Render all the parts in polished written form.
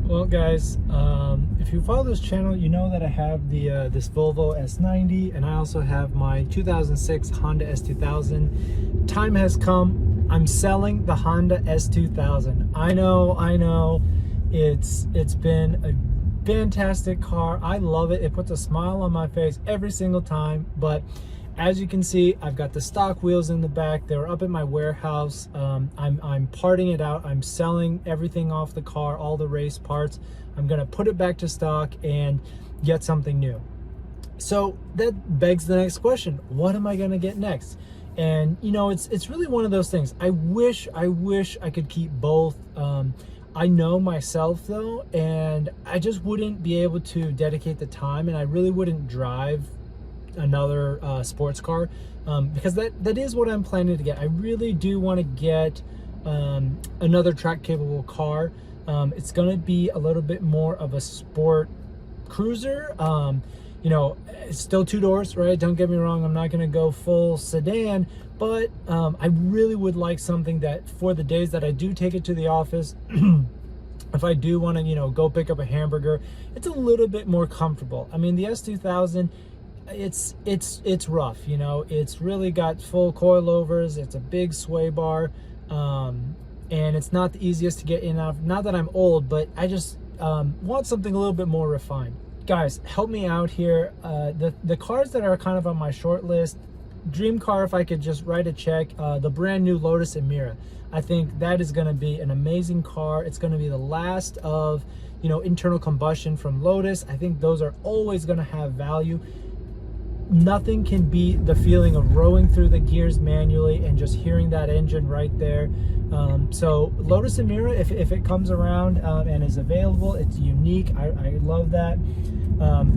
Well, guys, if you follow this channel, you know that I have the this Volvo S90, and I also have my 2006 Honda S2000. Time has come. I'm selling the Honda S2000. I know, it's been a fantastic car. I love it. It puts a smile on my face every single time. But as you can see, I've got the stock wheels in the back. They're up at my warehouse. I'm parting it out. I'm selling everything off the car, all the race parts. I'm gonna put it back to stock and get something new. So that begs the next question: what am I gonna get next? And you know, it's really one of those things. I wish I could keep both. I know myself though, and I just wouldn't be able to dedicate the time, and I really wouldn't drive another sports car, because that is what I'm planning to get. I really do want to get another track capable car. It's going to be a little bit more of a sport cruiser. You know, it's still two doors, right? Don't get me wrong, I'm not going to go full sedan, but I really would like something that for the days that I do take it to the office, if I do want to, you know, go pick up a hamburger, it's a little bit more comfortable. I mean, the S2000, it's rough, you know. It's really got full coilovers. It's a big sway bar, and it's not the easiest to get in and out. Not that I'm old, but I just want something a little bit more refined. Guys, help me out here. The cars that are kind of on my short list, dream car, if I could just write a check, the brand new Lotus Emira. I think that is going to be an amazing car. It's going to be the last of, you know, internal combustion from Lotus. I think those are always going to have value. Nothing can beat the feeling of rowing through the gears manually and just hearing that engine right there. So Lotus Emira, if it comes around and is available, it's unique. I love that.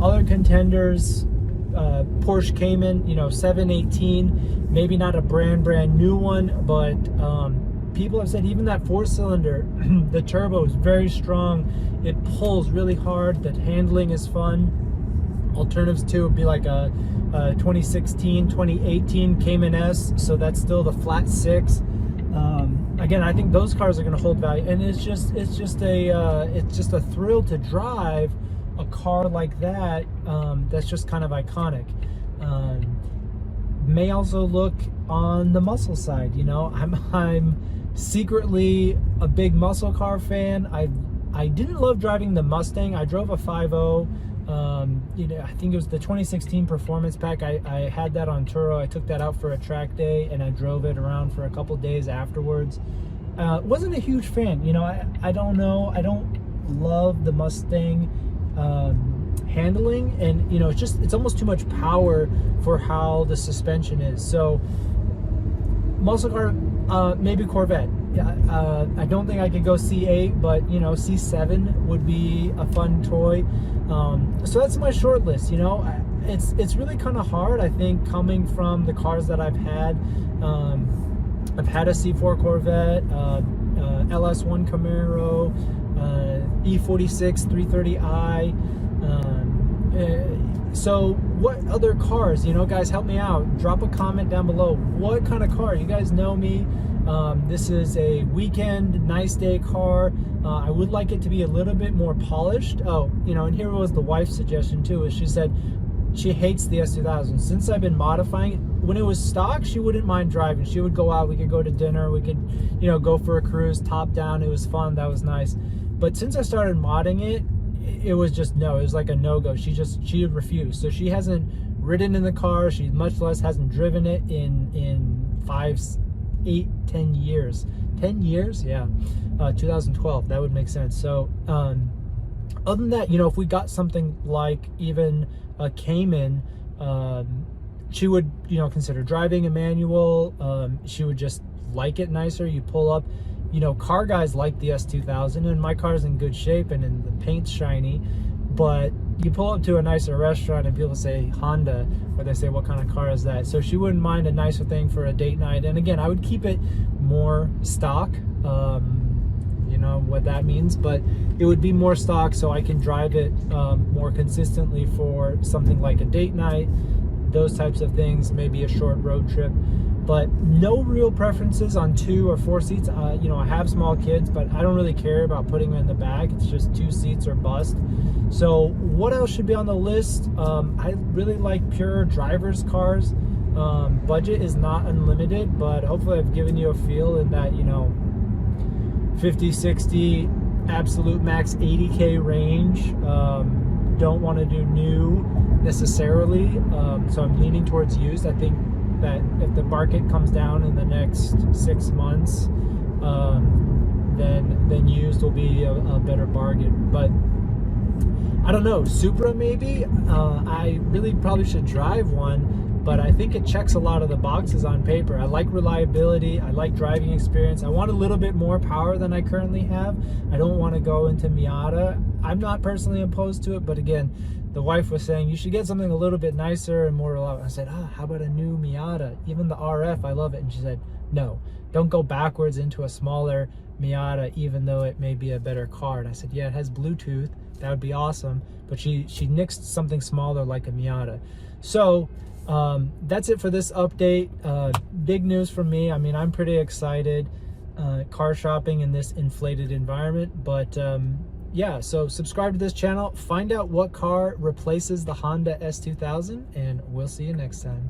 Other contenders, Porsche Cayman, you know, 718, maybe not a brand new one, but people have said even that 4-cylinder, the turbo is very strong. It pulls really hard. The handling is fun. Alternatives to would be like a 2016, 2018 Cayman S, so that's still the flat 6. Again, I think those cars are going to hold value, and it's just a thrill to drive a car like that. That's just kind of iconic. May also look on the muscle side. You know, I'm secretly a big muscle car fan. I didn't love driving the Mustang. I drove a 5.0. You know, I think it was the 2016 Performance Pack. I had that on Turo. I took that out for a track day and I drove it around for a couple days afterwards. Wasn't a huge fan. You know, I don't know. I don't love the Mustang handling, and you know, it's almost too much power for how the suspension is. So muscle car, maybe Corvette. I don't think I could go C8, but you know, C7 would be a fun toy. So that's my short list. You know, it's really kind of hard, I think, coming from the cars that I've had. I've had a C4 Corvette, LS1 Camaro, E46 330i. So what other cars, you know, guys, help me out. Drop a comment down below. What kind of car? You guys know me. This is a weekend, nice day car. I would like it to be a little bit more polished. Oh, you know, and here was the wife's suggestion too, is she said she hates the S2000. Since I've been modifying it, when it was stock, she wouldn't mind driving. She would go out, we could go to dinner, we could, you know, go for a cruise, top down. It was fun, that was nice. But since I started modding it, it was just no, it was like a no-go. She refused. So she hasn't ridden in the car. She much less hasn't driven it in 5, 8, 10 years. 10 years? Yeah. 2012, that would make sense. So other than that, you know, if we got something like even a Cayman, she would, you know, consider driving a manual. She would just like it nicer. You pull up, you know, car guys like the S2000, and my car's in good shape and the paint's shiny, but you pull up to a nicer restaurant and people say Honda, or they say, what kind of car is that? So she wouldn't mind a nicer thing for a date night. And again, I would keep it more stock. You know what that means, but it would be more stock so I can drive it more consistently for something like a date night, those types of things, maybe a short road trip. but no real preferences on 2 or 4 seats. You know, I have small kids, but I don't really care about putting them in the back. It's just 2 seats or bust. So what else should be on the list? I really like pure driver's cars. Budget is not unlimited, but hopefully I've given you a feel in that, you know, 50, 60, absolute max 80K range. Don't want to do new necessarily, so I'm leaning towards used. I think that if the market comes down in the next 6 months, then used will be a better bargain. But I don't know, Supra maybe. I really probably should drive one, but I think it checks a lot of the boxes on paper. I like reliability, I like driving experience. I want a little bit more power than I currently have. I don't want to go into Miata. I'm not personally opposed to it, but again, the wife was saying you should get something a little bit nicer and more reliable. I said, how about a new Miata? Even the RF, I love it. And she said, no, don't go backwards into a smaller Miata, even though it may be a better car. And I said, yeah, it has Bluetooth. That would be awesome. But she nixed something smaller like a Miata. So that's it for this update. Big news for me. I mean, I'm pretty excited car shopping in this inflated environment. But yeah, so subscribe to this channel. Find out what car replaces the Honda S2000, and we'll see you next time.